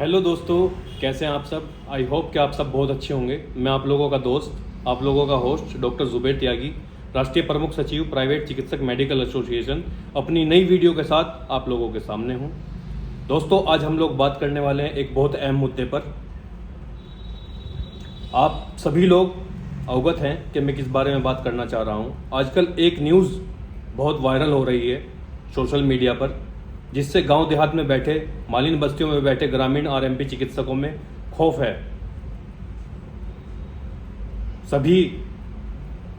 Hello दोस्तों, कैसे हैं आप सब। आई होप कि आप सब बहुत अच्छे होंगे। मैं आप लोगों का दोस्त, आप लोगों का होस्ट डॉक्टर जुबैर त्यागी, राष्ट्रीय प्रमुख सचिव प्राइवेट चिकित्सक मेडिकल एसोसिएशन, अपनी नई वीडियो के साथ आप लोगों के सामने हूं। दोस्तों, आज हम लोग बात करने वाले हैं एक बहुत अहम मुद्दे पर। आप सभी लोग अवगत हैं कि मैं किस बारे में बात करना चाह रहा हूं। आजकल एक न्यूज़ बहुत वायरल हो रही है सोशल मीडिया पर, जिससे गांव देहात में बैठे, मालिन बस्तियों में बैठे ग्रामीण आरएमपी चिकित्सकों में खौफ है। सभी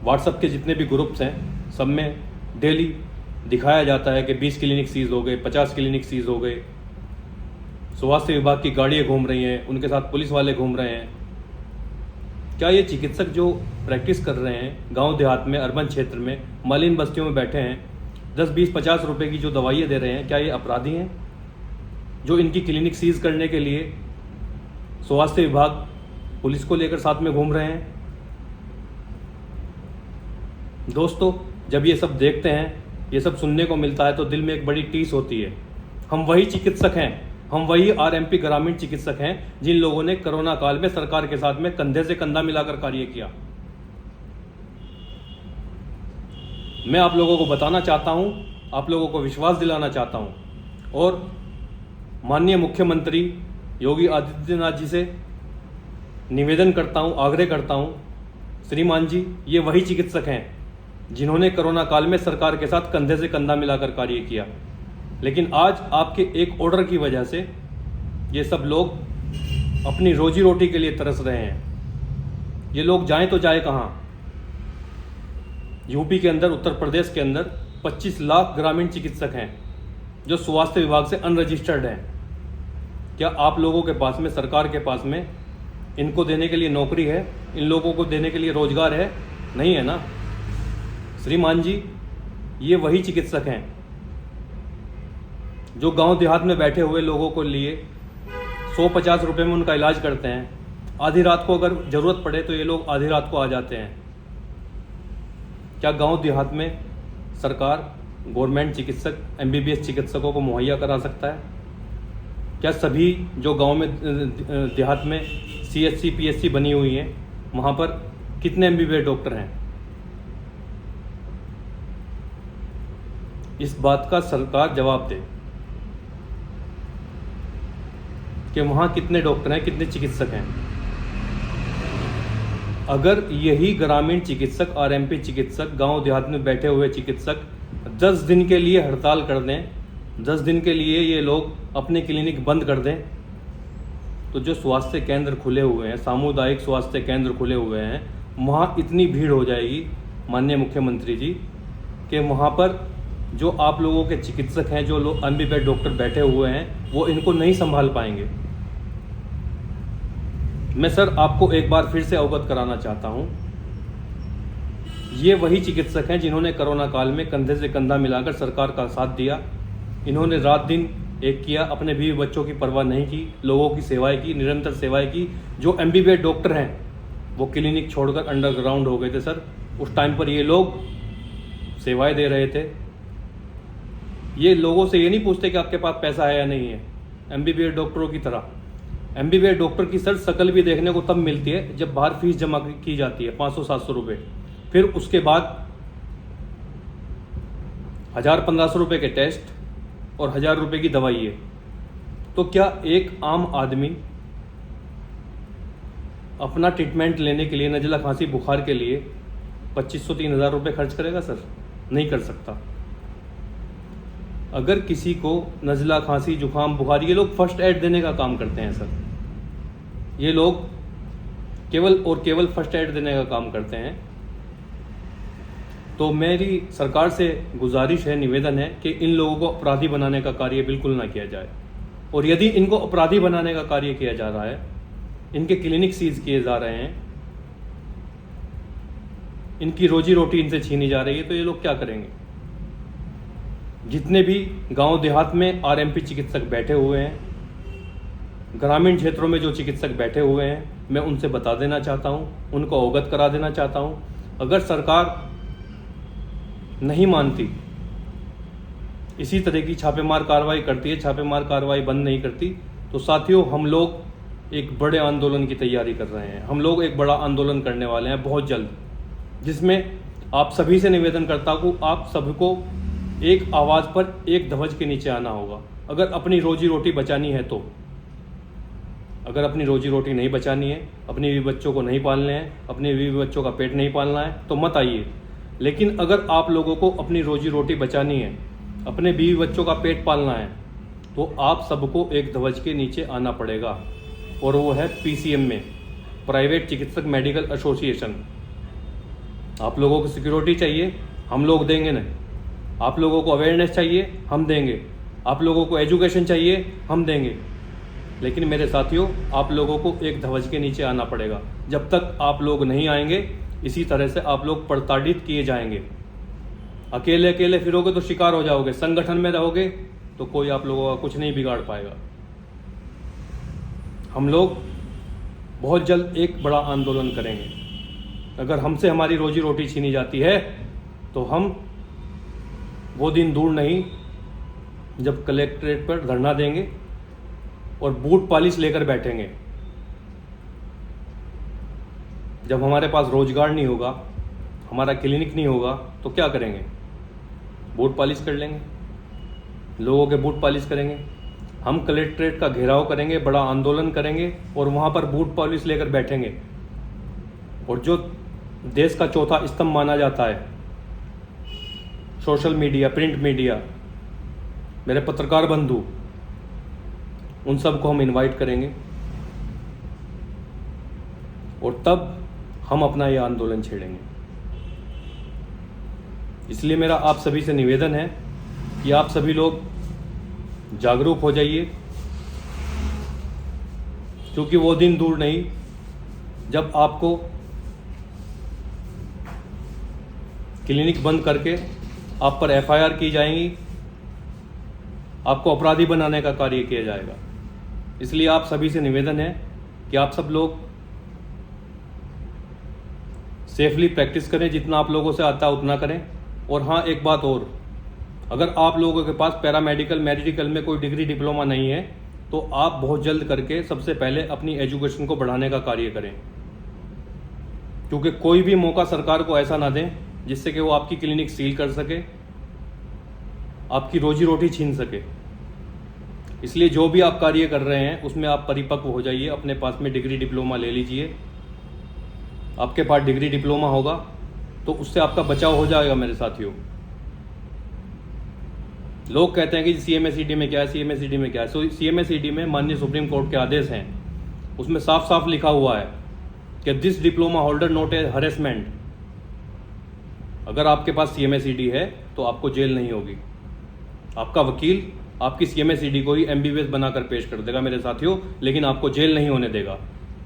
व्हाट्सएप के जितने भी ग्रुप्स हैं, सब में डेली दिखाया जाता है कि 20 क्लिनिक सीज हो गए, 50 क्लिनिक सीज हो गए। स्वास्थ्य विभाग की गाड़ियाँ घूम रही हैं, उनके साथ पुलिस वाले घूम रहे हैं। क्या ये चिकित्सक जो प्रैक्टिस कर रहे हैं गांव देहात में, अर्बन क्षेत्र में, मालिन बस्तियों में बैठे हैं, 10, 20, 50 रुपए की जो दवाइयाँ दे रहे हैं, क्या ये अपराधी हैं जो इनकी क्लिनिक सीज करने के लिए स्वास्थ्य विभाग पुलिस को लेकर साथ में घूम रहे हैं? दोस्तों, जब ये सब देखते हैं, ये सब सुनने को मिलता है, तो दिल में एक बड़ी टीस होती है। हम वही चिकित्सक हैं, हम वही आरएमपी ग्रामीण चिकित्सक हैं जिन लोगों ने कोरोना काल में सरकार के साथ में कंधे से कंधा मिलाकर कार्य किया। मैं आप लोगों को बताना चाहता हूं, आप लोगों को विश्वास दिलाना चाहता हूं और माननीय मुख्यमंत्री योगी आदित्यनाथ जी से निवेदन करता हूं, आग्रह करता हूं, श्रीमान जी, ये वही चिकित्सक हैं जिन्होंने कोरोना काल में सरकार के साथ कंधे से कंधा मिलाकर कार्य किया। लेकिन आज आपके एक ऑर्डर की वजह से ये सब लोग अपनी रोजी रोटी के लिए तरस रहे हैं। ये लोग जाएं तो जाए कहाँ? यूपी के अंदर, उत्तर प्रदेश के अंदर 25 लाख ग्रामीण चिकित्सक हैं जो स्वास्थ्य विभाग से अनरजिस्टर्ड हैं। क्या आप लोगों के पास में, सरकार के पास में इनको देने के लिए नौकरी है? इन लोगों को देने के लिए रोजगार है? नहीं है ना। श्रीमान जी, ये वही चिकित्सक हैं जो गांव देहात में बैठे हुए लोगों को लिए 150 रुपये में उनका इलाज करते हैं। आधी रात को अगर ज़रूरत पड़े तो ये लोग आधी रात को आ जाते हैं। क्या गांव देहात में सरकार गवर्नमेंट चिकित्सक, एमबीबीएस चिकित्सकों को मुहैया करा सकता है? क्या सभी जो गांव में, देहात में सीएचसी, पीएचसी बनी हुई हैं, वहाँ पर कितने एमबीबीएस डॉक्टर हैं? इस बात का सरकार जवाब दे कि वहाँ कितने डॉक्टर हैं, कितने चिकित्सक हैं। अगर यही ग्रामीण चिकित्सक, आरएमपी चिकित्सक, गांव देहात में बैठे हुए चिकित्सक 10 दिन के लिए हड़ताल कर दें, 10 दिन के लिए ये लोग अपने क्लिनिक बंद कर दें, तो जो स्वास्थ्य केंद्र खुले हुए हैं, सामुदायिक स्वास्थ्य केंद्र खुले हुए हैं, वहाँ इतनी भीड़ हो जाएगी माननीय मुख्यमंत्री जी कि वहाँ पर जो आप लोगों के चिकित्सक हैं, जो लोग एमबीबीएस डॉक्टर बैठे हुए हैं, वो इनको नहीं संभाल पाएंगे। मैं सर आपको एक बार फिर से अवगत कराना चाहता हूं, ये वही चिकित्सक हैं जिन्होंने कोरोना काल में कंधे से कंधा मिलाकर सरकार का साथ दिया। इन्होंने रात दिन एक किया, अपने बीवी बच्चों की परवाह नहीं की, लोगों की सेवाएं की, निरंतर सेवाएं की। जो एमबीबीएस डॉक्टर हैं वो क्लिनिक छोड़कर अंडरग्राउंड हो गए थे सर। उस टाइम पर ये लोग सेवाएं दे रहे थे। ये लोगों से ये नहीं पूछते कि आपके पास पैसा है या नहीं है। एमबीबीएस डॉक्टरों की तरह एमबीबीएस डॉक्टर की सर शकल भी देखने को तब मिलती है जब बाहर फीस जमा की जाती है 500-700 रुपये। फिर उसके बाद 1000-1500 रुपये के टेस्ट और 1000 रुपये की दवाई है। तो क्या एक आम आदमी अपना ट्रीटमेंट लेने के लिए, नज़ला खांसी बुखार के लिए 2500-3000 रुपये खर्च करेगा सर? नहीं कर सकता। अगर किसी को नज़ला खांसी, जुकाम, बुखार, ये लोग फर्स्ट एड देने का काम करते हैं सर। ये लोग केवल और केवल फर्स्ट एड देने का काम करते हैं। तो मेरी सरकार से गुजारिश है, निवेदन है कि इन लोगों को अपराधी बनाने का कार्य बिल्कुल ना किया जाए। और यदि इनको अपराधी बनाने का कार्य किया जा रहा है, इनके क्लिनिक सीज किए जा रहे हैं, इनकी रोजी रोटी इनसे छीनी जा रही है, तो ये लोग क्या करेंगे? जितने भी गांव देहात में आरएमपी चिकित्सक बैठे हुए हैं, ग्रामीण क्षेत्रों में जो चिकित्सक बैठे हुए हैं, मैं उनसे बता देना चाहता हूं, उनको अवगत करा देना चाहता हूं, अगर सरकार नहीं मानती, इसी तरह की छापेमार कार्रवाई करती है, छापेमार कार्रवाई बंद नहीं करती, तो साथियों, हम लोग एक बड़े आंदोलन की तैयारी कर रहे हैं। हम लोग एक बड़ा आंदोलन करने वाले हैं बहुत जल्द, जिसमें आप सभी से निवेदन करता हूँ, आप सबको एक आवाज़ पर एक ध्वज के नीचे आना होगा। अगर अपनी रोजी रोटी बचानी है तो, अगर अपनी रोजी रोटी नहीं बचानी है, अपने बीवी बच्चों को नहीं पालने हैं, अपने बीवी बच्चों का पेट नहीं पालना है, तो मत आइए। लेकिन अगर आप लोगों को अपनी रोजी रोटी बचानी है, अपने बीवी बच्चों का पेट पालना है, तो आप सबको एक ध्वज के नीचे आना पड़ेगा, और वो है PCM में, प्राइवेट चिकित्सक मेडिकल एसोसिएशन। आप लोगों को सिक्योरिटी चाहिए, हम लोग देंगे नहीं। आप लोगों को अवेयरनेस चाहिए, हम देंगे। आप लोगों को एजुकेशन चाहिए, हम देंगे। लेकिन मेरे साथियों, आप लोगों को एक ध्वज के नीचे आना पड़ेगा। जब तक आप लोग नहीं आएंगे, इसी तरह से आप लोग प्रताड़ित किए जाएंगे। अकेले अकेले फिरोगे तो शिकार हो जाओगे, संगठन में रहोगे तो कोई आप लोगों का कुछ नहीं बिगाड़ पाएगा। हम लोग बहुत जल्द एक बड़ा आंदोलन करेंगे। अगर हमसे हमारी रोजी रोटी छीनी जाती है तो हम वो दिन दूर नहीं जब कलेक्ट्रेट पर धरना देंगे और बूट पॉलिश लेकर बैठेंगे। जब हमारे पास रोजगार नहीं होगा, हमारा क्लिनिक नहीं होगा, तो क्या करेंगे? बूट पॉलिश कर लेंगे, लोगों के बूट पॉलिश करेंगे। हम कलेक्ट्रेट का घेराव करेंगे, बड़ा आंदोलन करेंगे और वहाँ पर बूट पॉलिश लेकर बैठेंगे। और जो देश का चौथा स्तंभ माना जाता है, सोशल मीडिया, प्रिंट मीडिया, मेरे पत्रकार बंधु, उन सबको हम इनवाइट करेंगे और तब हम अपना ये आंदोलन छेड़ेंगे। इसलिए मेरा आप सभी से निवेदन है कि आप सभी लोग जागरूक हो जाइए, क्योंकि वो दिन दूर नहीं जब आपको क्लिनिक बंद करके आप पर FIR की जाएंगी, आपको अपराधी बनाने का कार्य किया जाएगा। इसलिए आप सभी से निवेदन है कि आप सब लोग सेफली प्रैक्टिस करें, जितना आप लोगों से आता है उतना करें। और हाँ, एक बात और, अगर आप लोगों के पास पैरामेडिकल मेडिकल में कोई डिग्री डिप्लोमा नहीं है तो आप बहुत जल्द करके सबसे पहले अपनी एजुकेशन को बढ़ाने का कार्य करें, क्योंकि कोई भी मौका सरकार को ऐसा ना दें जिससे कि वो आपकी क्लिनिक सील कर सके, आपकी रोजी रोटी छीन सके। इसलिए जो भी आप कार्य कर रहे हैं उसमें आप परिपक्व हो जाइए, अपने पास में डिग्री डिप्लोमा ले लीजिए। आपके पास डिग्री डिप्लोमा होगा तो उससे आपका बचाव हो जाएगा। मेरे साथियों, लोग कहते हैं कि CMSED में क्या है, CMSED में क्या है। CMSED में माननीय सुप्रीम कोर्ट के आदेश हैं, उसमें साफ साफ लिखा हुआ है कि this diploma holder not a harassment. अगर आपके पास CMSED है तो आपको जेल नहीं होगी, आपका वकील आपकी CMSED को ही MBBS बनाकर पेश कर देगा मेरे साथियों, लेकिन आपको जेल नहीं होने देगा।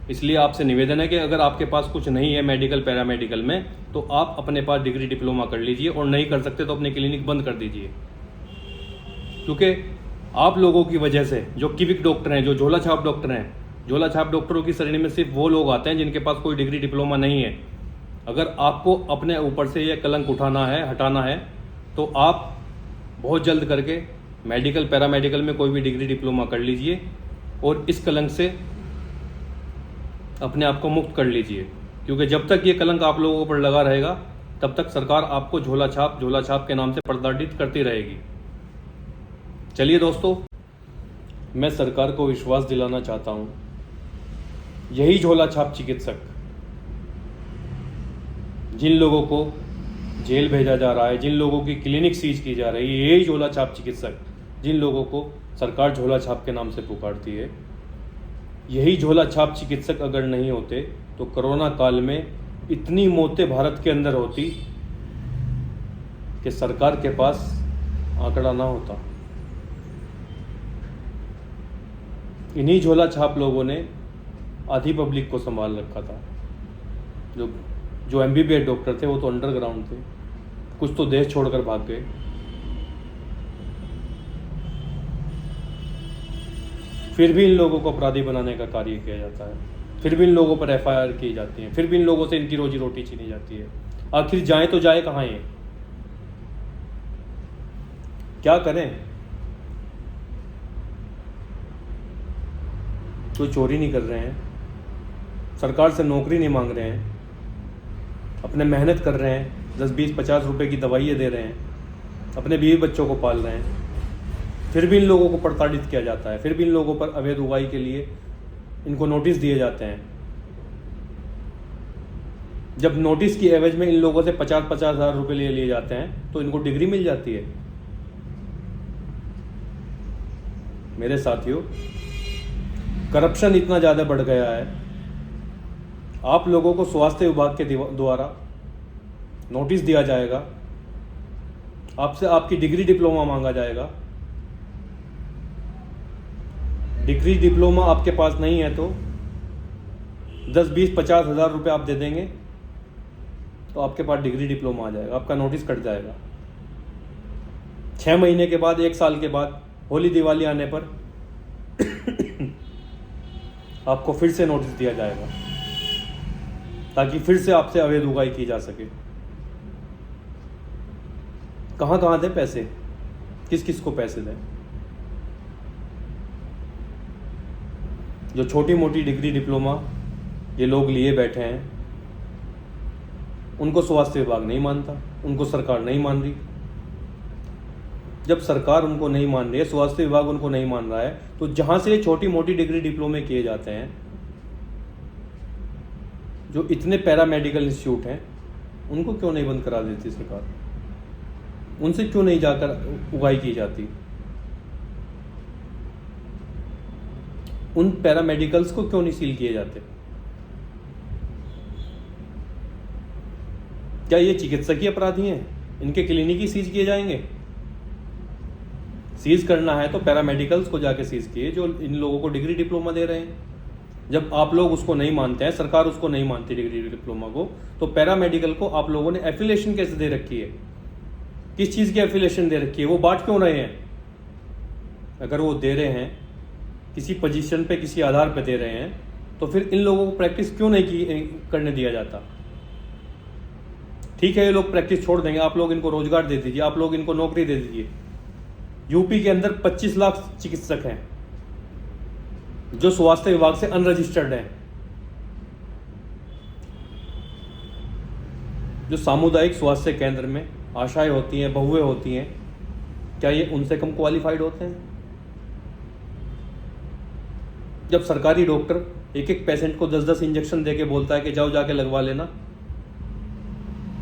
इसलिए आपसे निवेदन है कि अगर आपके पास कुछ नहीं है मेडिकल पैरामेडिकल में, तो आप अपने पास डिग्री डिप्लोमा कर लीजिए, और नहीं कर सकते तो अपनी क्लिनिक बंद कर दीजिए। क्योंकि आप लोगों की वजह से जो किविक डॉक्टर हैं, जो झोला छाप डॉक्टर हैं, झोला छाप डॉक्टरों की श्रेणी में सिर्फ वो लोग आते हैं जिनके पास कोई डिग्री डिप्लोमा नहीं है। अगर आपको अपने ऊपर से ये कलंक उठाना है, हटाना है, तो आप बहुत जल्द करके मेडिकल पैरामेडिकल में कोई भी डिग्री डिप्लोमा कर लीजिए और इस कलंक से अपने आप को मुक्त कर लीजिए। क्योंकि जब तक ये कलंक आप लोगों पर लगा रहेगा तब तक सरकार आपको झोला छाप के नाम से प्रताड़ित करती रहेगी। चलिए दोस्तों, मैं सरकार को विश्वास दिलाना चाहता हूँ, यही झोला छाप चिकित्सक जिन लोगों को जेल भेजा जा रहा है, जिन लोगों की क्लिनिक सीज की जा रही है, यही झोला छाप चिकित्सक जिन लोगों को सरकार झोला छाप के नाम से पुकारती है, यही झोला छाप चिकित्सक अगर नहीं होते तो कोरोना काल में इतनी मौतें भारत के अंदर होती कि सरकार के पास आंकड़ा ना होता। इन्हीं झोला छाप लोगों ने आधी पब्लिक को संभाल रखा था। जो MBBS डॉक्टर थे वो तो अंडरग्राउंड थे, कुछ तो देश छोड़कर भाग गए। फिर भी इन लोगों को अपराधी बनाने का कार्य किया जाता है, फिर भी इन लोगों पर FIR की जाती है, फिर भी इन लोगों से इनकी रोजी रोटी छीनी जाती है। आखिर जाए तो जाए कहाँ ये? क्या करें? कोई चोरी नहीं कर रहे हैं, सरकार से नौकरी नहीं मांग रहे हैं, अपने मेहनत कर रहे हैं, 10-20-50 रुपए की दवाइयाँ दे रहे हैं, अपने बीवी बच्चों को पाल रहे हैं, फिर भी इन लोगों को प्रताड़ित किया जाता है, फिर भी इन लोगों पर अवैध उगाही के लिए इनको नोटिस दिए जाते हैं। जब नोटिस की एवज में इन लोगों से 50-50 हज़ार रुपये लिए जाते हैं तो इनको डिग्री मिल जाती है। मेरे साथियों, करप्शन इतना ज़्यादा बढ़ गया है, आप लोगों को स्वास्थ्य विभाग के द्वारा नोटिस दिया जाएगा, आपसे आपकी डिग्री डिप्लोमा मांगा जाएगा। डिग्री डिप्लोमा आपके पास नहीं है तो 10-20-50 हज़ार रुपये आप दे देंगे तो आपके पास डिग्री डिप्लोमा आ जाएगा, आपका नोटिस कट जाएगा। 6 महीने के बाद, 1 साल के बाद, होली दिवाली आने पर आपको फिर से नोटिस दिया जाएगा ताकि फिर से आपसे अवैध उगाही की जा सके। कहाँ कहाँ दें पैसे, किस किस को पैसे दें? जो छोटी मोटी डिग्री डिप्लोमा ये लोग लिए बैठे हैं, उनको स्वास्थ्य विभाग नहीं मानता, उनको सरकार नहीं मान रही। जब सरकार उनको नहीं मान रही है, स्वास्थ्य विभाग उनको नहीं मान रहा है, तो जहां से ये छोटी मोटी डिग्री डिप्लोमे किए जाते हैं, जो इतने पैरामेडिकल इंस्टीट्यूट हैं, उनको क्यों नहीं बंद करा देती सरकार? उनसे क्यों नहीं जाकर उगाही की जाती? उन पैरामेडिकल्स को क्यों नहीं सील किए जाते? क्या ये चिकित्सकीय अपराधी हैं? इनके क्लिनिक ही सीज किए जाएंगे? सीज करना है तो पैरामेडिकल्स को जाके सीज किए जो इन लोगों को डिग्री डिप्लोमा दे रहे हैं। जब आप लोग उसको नहीं मानते हैं, सरकार उसको नहीं मानती डिग्री डिप्लोमा को, तो पैरामेडिकल को आप लोगों ने एफिलिएशन कैसे दे रखी है? किस चीज़ की एफिलिएशन दे रखी है? वो बांट क्यों रहे हैं? अगर वो दे रहे हैं किसी पोजीशन पे, किसी आधार पे दे रहे हैं, तो फिर इन लोगों को प्रैक्टिस क्यों नहीं करने दिया जाता? ठीक है, ये लोग प्रैक्टिस छोड़ देंगे, आप लोग इनको रोजगार दे दीजिए, आप लोग इनको नौकरी दे दीजिए। यूपी के अंदर 25 लाख चिकित्सक हैं जो स्वास्थ्य विभाग से अनरजिस्टर्ड हैं, जो सामुदायिक स्वास्थ्य केंद्र में आशाएं होती हैं, बहुएं होती हैं, क्या ये उनसे कम क्वालिफाइड होते हैं? जब सरकारी डॉक्टर एक एक पेशेंट को 10-10 इंजेक्शन देके बोलता है कि जाओ जाके लगवा लेना,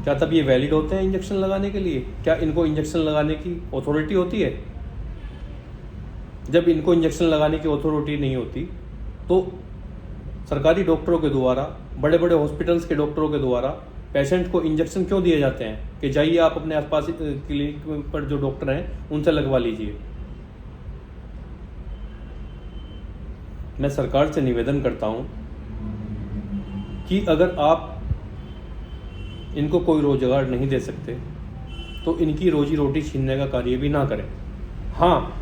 क्या तब ये वैलिड होते हैं इंजेक्शन लगाने के लिए? क्या इनको इंजेक्शन लगाने की अथॉरिटी होती है? जब इनको इंजेक्शन लगाने की अथॉरिटी नहीं होती तो सरकारी डॉक्टरों के द्वारा, बड़े बड़े हॉस्पिटल्स के डॉक्टरों के द्वारा पेशेंट को इंजेक्शन क्यों दिए जाते हैं कि जाइए आप अपने आसपास क्लिनिक पर जो डॉक्टर हैं उनसे लगवा लीजिए? मैं सरकार से निवेदन करता हूं कि अगर आप इनको कोई रोजगार नहीं दे सकते तो इनकी रोजी रोटी छीनने का कार्य भी ना करें। हाँ,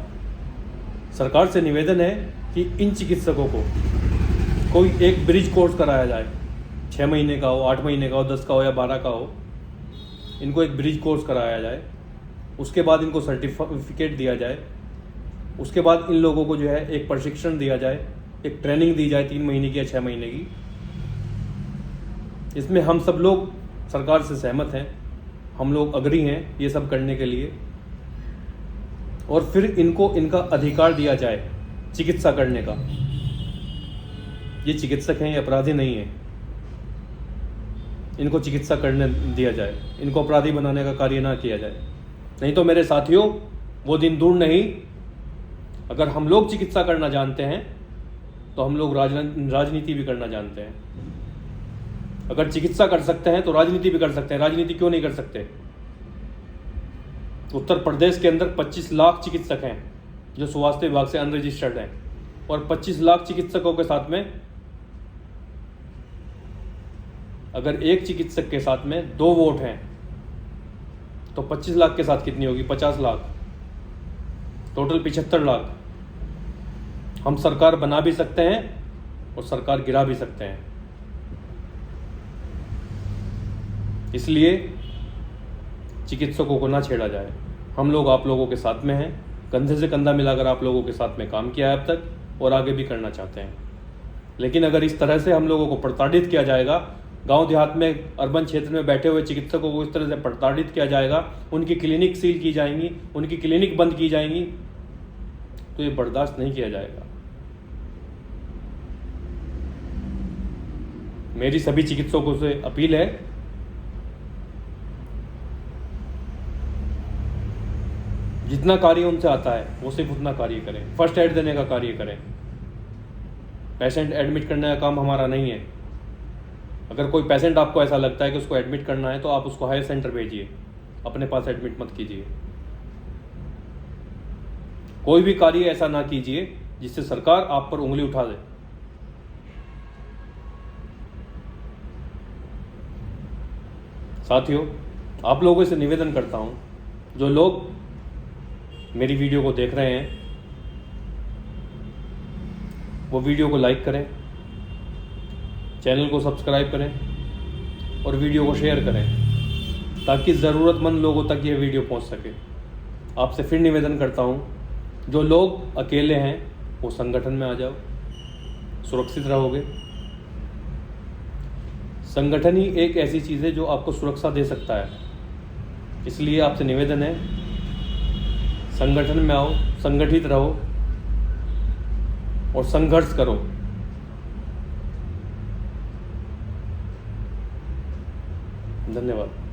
सरकार से निवेदन है कि इन चिकित्सकों को कोई एक ब्रिज कोर्स कराया जाए, 6 महीने का हो, 8 महीने का हो, 10 का हो या 12 का हो, इनको एक ब्रिज कोर्स कराया जाए, उसके बाद इनको सर्टिफिकेट दिया जाए, उसके बाद इन लोगों को जो है एक प्रशिक्षण दिया जाए, एक ट्रेनिंग दी जाए 3 महीने की या 6 महीने की। इसमें हम सब लोग सरकार से सहमत हैं, हम लोग अग्री हैं ये सब करने के लिए, और फिर इनको इनका अधिकार दिया जाए चिकित्सा करने का। ये चिकित्सक हैं, ये अपराधी नहीं हैं, इनको चिकित्सा करने दिया जाए, इनको अपराधी बनाने का कार्य ना किया जाए। नहीं तो मेरे साथियों, वो दिन दूर नहीं, अगर हम लोग चिकित्सा करना जानते हैं तो हम लोग राजनीति भी करना जानते हैं। अगर चिकित्सा कर सकते हैं तो राजनीति भी कर सकते हैं। राजनीति क्यों नहीं कर सकते? उत्तर प्रदेश के अंदर 25 लाख चिकित्सक हैं जो स्वास्थ्य विभाग से अनरजिस्टर्ड हैं, और 25 लाख चिकित्सकों के साथ में अगर एक चिकित्सक के साथ में 2 वोट हैं तो 25 लाख के साथ कितनी होगी? 50 लाख, टोटल 75 लाख। हम सरकार बना भी सकते हैं और सरकार गिरा भी सकते हैं। इसलिए चिकित्सकों को ना छेड़ा जाए। हम लोग आप लोगों के साथ में हैं, कंधे से कंधा मिलाकर आप लोगों के साथ में काम किया है अब तक और आगे भी करना चाहते हैं। लेकिन अगर इस तरह से हम लोगों को प्रताड़ित किया जाएगा, गांव देहात में, अर्बन क्षेत्र में बैठे हुए चिकित्सकों को इस तरह से प्रताड़ित किया जाएगा, उनकी क्लिनिक सील की जाएंगी, उनकी क्लिनिक बंद की जाएंगी, तो ये बर्दाश्त नहीं किया जाएगा। मेरी सभी चिकित्सकों से अपील है, जितना कार्य उनसे आता है वो सिर्फ उतना कार्य करें। फर्स्ट एड देने का कार्य करें। पेशेंट एडमिट करने का काम हमारा नहीं है। अगर कोई पेशेंट आपको ऐसा लगता है कि उसको एडमिट करना है तो आप उसको हायर सेंटर भेजिए, अपने पास एडमिट मत कीजिए। कोई भी कार्य ऐसा ना कीजिए जिससे सरकार आप पर उंगली उठा दे। साथियों, आप लोगों से निवेदन करता हूं, जो लोग मेरी वीडियो को देख रहे हैं वो वीडियो को लाइक करें, चैनल को सब्सक्राइब करें और वीडियो को शेयर करें, ताकि ज़रूरतमंद लोगों तक ये वीडियो पहुंच सके। आपसे फिर निवेदन करता हूं, जो लोग अकेले हैं वो संगठन में आ जाओ, सुरक्षित रहोगे। संगठन ही एक ऐसी चीज़ है जो आपको सुरक्षा दे सकता है। इसलिए आपसे निवेदन है, संगठन में आओ, संगठित रहो और संघर्ष करो। धन्यवाद।